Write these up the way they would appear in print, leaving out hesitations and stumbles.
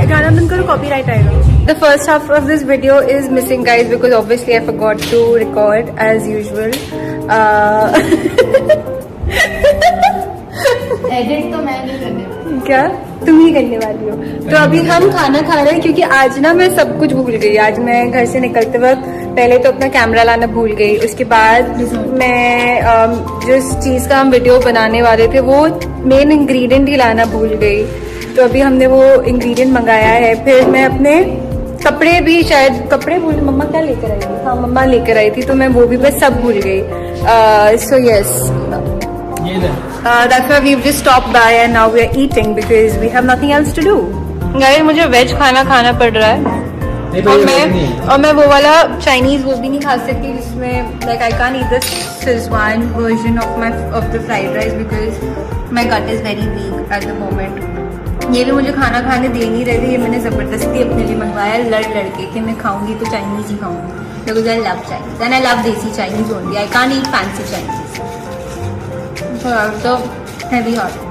गाना बंद करो, कॉपीराइट आएगा. The first half of this video is missing, guys, because obviously I forgot to record as usual. Edit तो मैं नहीं करने वाली. क्या तुम ही करने वाली हो? तो अभी हम खाना खा रहे हैं क्योंकि आज ना मैं सब कुछ भूल गई. आज मैं घर से निकलते वक्त पहले तो अपना कैमरा लाना भूल गई. उसके बाद मैं जिस चीज का हम वीडियो बनाने वाले थे वो मेन इंग्रेडिएंट ही लाना भूल गई. तो अभी हमने वो इंग्रेडिएंट मंगाया है. फिर मैं अपने कपड़े भी, शायद कपड़े भूल, मम्मा क्या लेकर आई थी? हाँ, मम्मा लेकर आई थी, तो मैं वो भी बस सब भूल गई. So yes, that's why we've just stopped by and now we are eating because we have nothing else to do. Guys, मुझे वेज खाना खाना पड़ रहा है और मैं वो वाला चाइनीज वो भी नहीं खा सकती जिसमें like I can't eat this Szechuan version of the fried rice because my gut is very weak at the moment. ये भी मुझे खाना खाने दे नहीं रहे थे. ये मैंने जबरदस्ती अपने लिए मंगवाया लड़ के कि मैं खाऊंगी तो चाइनीज ही खाऊंगी because I love Chinese and I love desi Chinese only. I can't eat fancy Chinese. So heavy heart.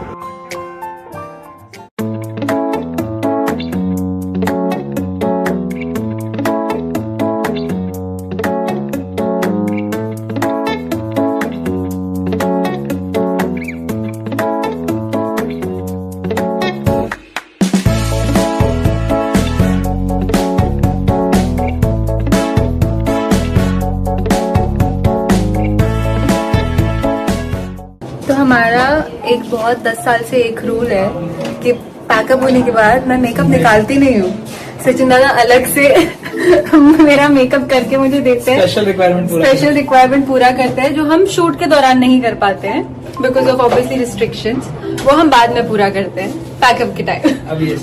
हमारा एक बहुत 10 साल से एक रूल है कि पैकअप होने के बाद मैं मेकअप निकालती नहीं हूँ. सचिन दादा अलग से मेरा मेकअप करके मुझे देते हैं. स्पेशल रिक्वायरमेंट पूरा करते हैं जो हम शूट के दौरान नहीं कर पाते हैं बिकॉज ऑफ ऑब्वियसली रिस्ट्रिक्शंस. वो हम बाद में पूरा करते हैं पैकअप के टाइम.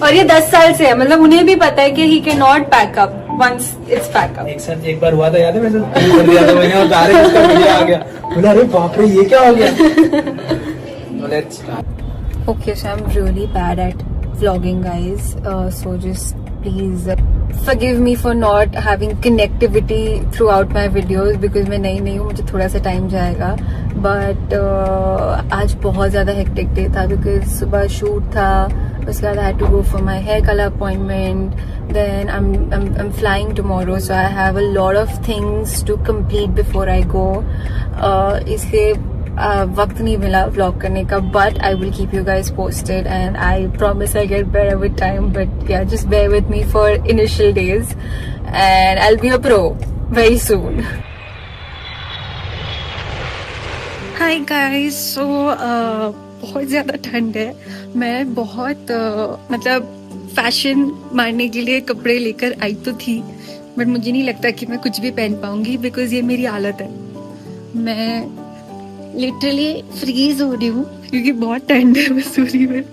और ये 10 साल से है, मतलब उन्हें भी पता है कि he can not pack up once it's pack up. एक बार हुआ था, याद है? मैंने कर दिया था मैंने और डायरेक्ट उसका वीडियो आ गया. बोला अरे बाप रे ये क्या हो गया. Let's start. Okay, so I'm really bad at vlogging, guys. So just please forgive me for not having connectivity throughout my videos because मैं नई हूँ, मुझे थोड़ा सा टाइम जाएगा. But आज बहुत ज़्यादा hectic day था because सुबह shoot था. उसके बाद I had to go for my hair color appointment. Then I'm flying tomorrow, so I have a lot of things to complete before I go. इसलिए वक्त नहीं मिला व्लॉग करने का. But I will keep you guys posted and I promise I get better with time. But yeah just bear with me for initial days and I will be a pro very soon. Hi guys, so बहुत ज़्यादा ठंड है. मैं बहुत मतलब fashion मारने के लिए कपड़े लेकर आई तो थी बट मुझे नहीं लगता कि मैं कुछ भी पहन पाऊंगी बिकॉज ये मेरी हालत है. मैं लिटरली फ्रीज हो रही हूँ क्योंकि बहुत ठंड है मसूरी में.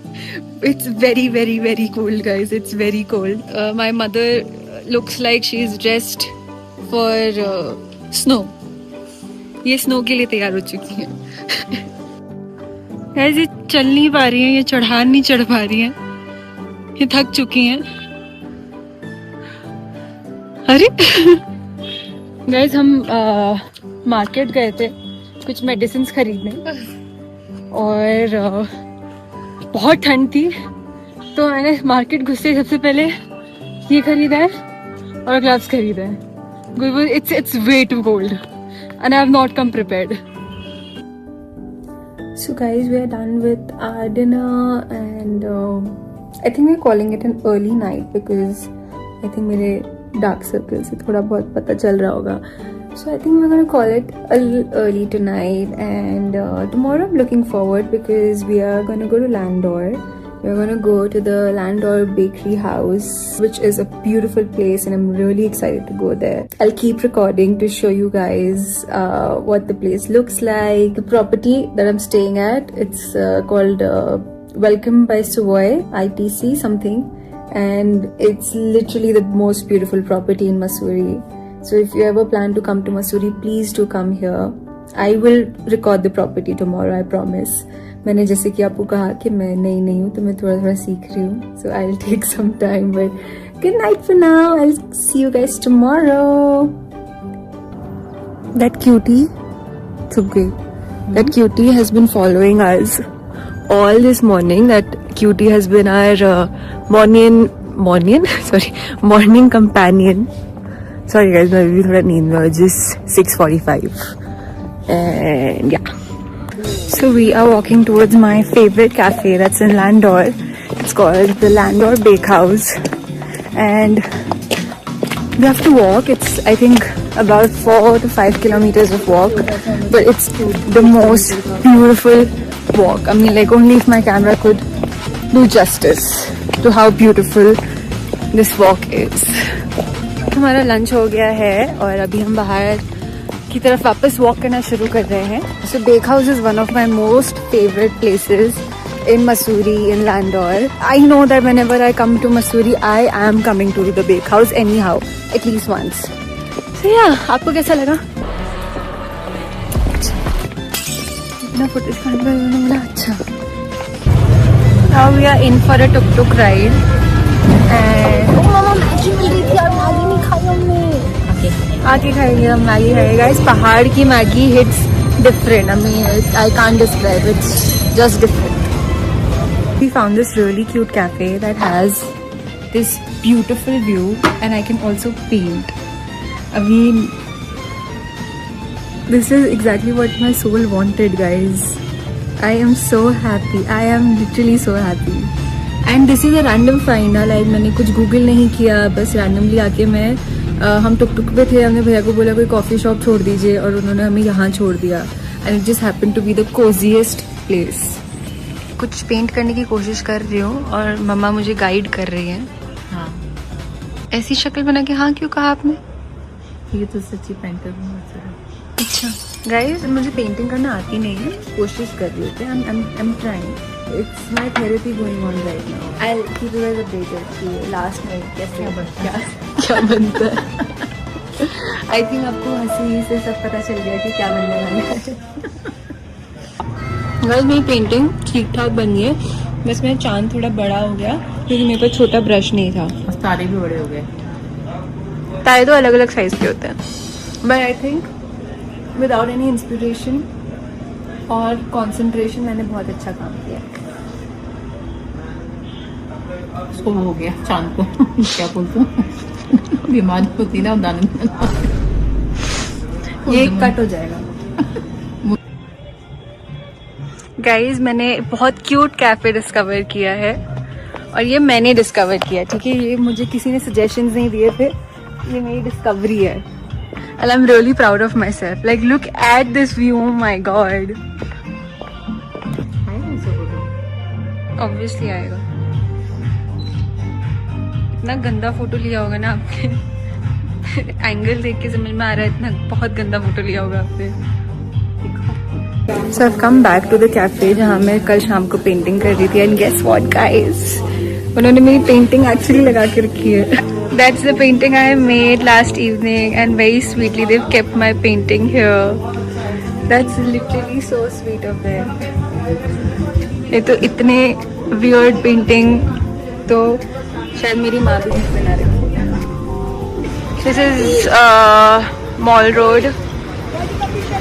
It's very very very cold guys, it's very cold. My mother looks like she is dressed for snow. ये स्नो के लिए तैयार हो चुकी है. गाइज ये चल नहीं पा रही हैं, ये चढ़ान नहीं चढ़ पा रही हैं, ये थक चुकी हैं. अरे गाइज हम मार्केट गए थे कुछ मेडिसिन खरीदने और बहुत ठंड थी तो मैंने मार्केट घुसते सबसे पहले ये खरीदा है और ग्लव्स खरीदा है. It's way too cold and I have not come prepared. So guys, we are done with our dinner and I think we're calling it an early night because I think मेरे dark circles से थोड़ा बहुत पता चल रहा होगा. So I think we're gonna call it a little early tonight and tomorrow I'm looking forward because we are gonna go to Landor. We're gonna go to the Landor Bakery House, which is a beautiful place and I'm really excited to go there. I'll keep recording to show you guys what the place looks like. The property that I'm staying at, it's called Welcome by Savoy, ITC something, and it's literally the most beautiful property in Mussoorie. So if you ever plan to come to Mussoorie, please do come here. I will record the property tomorrow, I promise. मैंने जैसे कि आपको कहा कि मैं नई हूँ तो मैं थोड़ा सीख रही हूँ. So I'll take some time, but Good night for now. I'll see you guys tomorrow. That cutie, छुप गई. That cutie has been following us all this morning. That cutie has been our morning companion. Sorry guys, मैं अभी थोड़ा नींद में. Just 6:45 and yeah. So we are walking towards my favorite cafe that's in Landor. It's called the Landor Bakehouse and we have to walk. It's I think about 4 to 5 kilometers of walk, but it's the most beautiful walk. I mean, like only if my camera could do justice to how beautiful this walk is. हमारा lunch हो गया है और अभी हम बाहर की तरफ वापस वॉक करना शुरू कर रहे हैं. So Bakehouse is one of my most favorite places in Mussoorie, in Landor. I know that whenever I come to Mussoorie, I am coming to the Bakehouse anyhow, at least once. So yeah, आपको कैसा लगा? इतना footage खाने का बोला अच्छा. Now we are in for a tuk-tuk ride and oh मामा Maggi मिल रही थी और मैगी नहीं खाई हमने. आके खाएंगे हम मैगी खाएंगे. Guys, पहाड़ की Maggi hits different. I mean, I can't describe. It's just different. We found this really cute cafe that has this beautiful view and I can also paint. I mean, this is exactly what my soul wanted, guys. I am so happy. I am literally so happy. And this is a random find. Like मैंने कुछ Google नहीं किया, बस randomly आके हम tuk-tuk पे थे. हमने भैया को बोला कोई कॉफी शॉप छोड़ दीजिए और उन्होंने हमें यहाँ छोड़ दिया. And it just happened to be the coziest place. कुछ पेंट करने की कोशिश कर रही हूँ और मम्मा मुझे गाइड कर रही है. हाँ, ऐसी शक्ल बना के हाँ क्यों कहा आपने? ये तो सच्ची पेंटर हूँ. अच्छा गाइस, मुझे पेंटिंग करना आती नहीं है, कोशिश कर रही होती है. I'm trying. It's my therapy going on right now. I'll keep you guys updated कि लास्ट में क्या बनता है. I think आपको हंसी से सब पता चल गया कि क्या बनने वाला है. गाइस, मेरी पेंटिंग ठीक ठाक बनी है, बस मेरा चांद थोड़ा बड़ा हो गया क्योंकि मेरे पास छोटा ब्रश नहीं था. तारे भी बड़े हो गए. तारे तो अलग अलग साइज के होते हैं, but I think without any inspiration और कंसंट्रेशन मैंने बहुत अच्छा काम किया. उसको हो गया चांद को क्या बोलते हैं, बीमारी होती ना दाने. ये कट हो जाएगा. गाइज, मैंने बहुत क्यूट कैफे डिस्कवर किया है और ये मैंने डिस्कवर किया. ठीक है, ये मुझे किसी ने सजेशंस नहीं दिए थे, ये मेरी डिस्कवरी है. And I'm really proud of myself. Like, look at this view. Oh my god. Obviously आएगा. इतना गंदा फोटो लिया होगा ना आपने. एंगल देख के समझ में आ रहा है इतना बहुत गंदा फोटो लिया होगा आपने. So I've come back to the cafe जहाँ मैं कल शाम को पेंटिंग कर रही थी. And guess what, guys? उन्होंने मेरी पेंटिंग एक्चुअली लगा के रखी है. That's the painting I made last evening, and very sweetly they've kept my painting here. That's literally so sweet of them. ये तो इतने weird painting तो शायद मेरी माँ भी नहीं बना रही. This is Mall Road.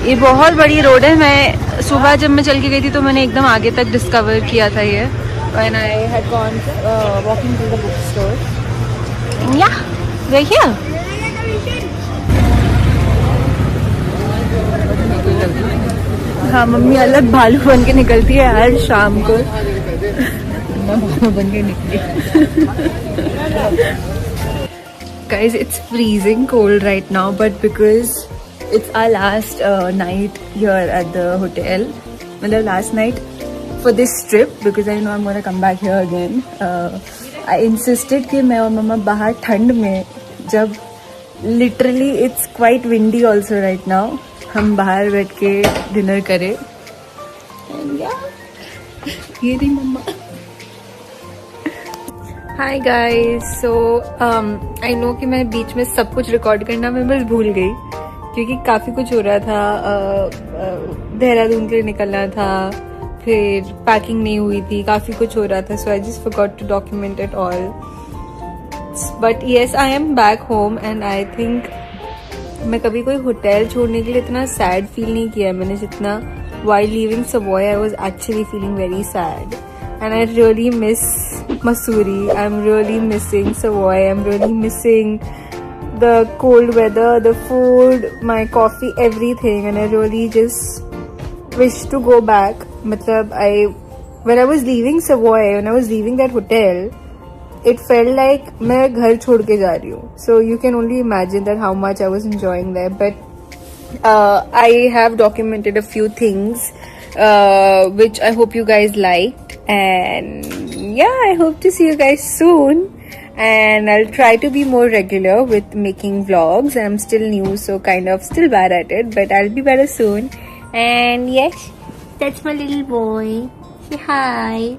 ये बहुत बड़ी रोड है. मैं सुबह जब मैं चल के गई थी तो मैंने एकदम आगे तक डिस्कवर किया था ये. When I had gone walking to the bookstore. Yeah, we're here. हाँ, मम्मी अलग भालू बन के निकलती है हर शाम को. मैं भालू बन के निकली. Guys, it's freezing cold right now, but because it's our last night here at the hotel, मतलब last night for this trip, because I know I'm gonna come back here again. I insisted कि मैं और मम्मा बाहर ठंड में, जब literally it's quite windy also right now, हम बाहर बैठ के डिनर करें. And yeah, ये रही मम्मा. Hi guys, so I know कि मैं बीच में सब कुछ रिकॉर्ड करना मैं बस भूल गई क्योंकि काफ़ी कुछ हो रहा था. देहरादून के लिए निकलना था, फिर पैकिंग नहीं हुई थी, काफ़ी कुछ हो रहा था. So I just forgot to document it all. nuts. But yes, I am back home and I think मैं कभी कोई होटल छोड़ने के लिए इतना sad feel नहीं किया मैंने जितना while leaving Savoy I was actually feeling very sad. And I really miss Mussoorie. I'm really missing Savoy. I'm really missing the cold weather, the food, my coffee, everything. And I really just wish to go back. Matlab, when I was leaving Savoy, when I was leaving that hotel, it felt like मैं घर छोड़ के जा रही हूँ. So you can only imagine that how much I was enjoying there. But I have documented a few things which I hope you guys liked. And yeah, I hope to see you guys soon. And I'll try to be more regular with making vlogs. I'm still new, so kind of still bad at it, but I'll be better soon. And yes, that's my little boy. Say hi.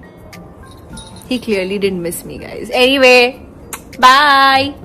He clearly didn't miss me, guys. Anyway, bye.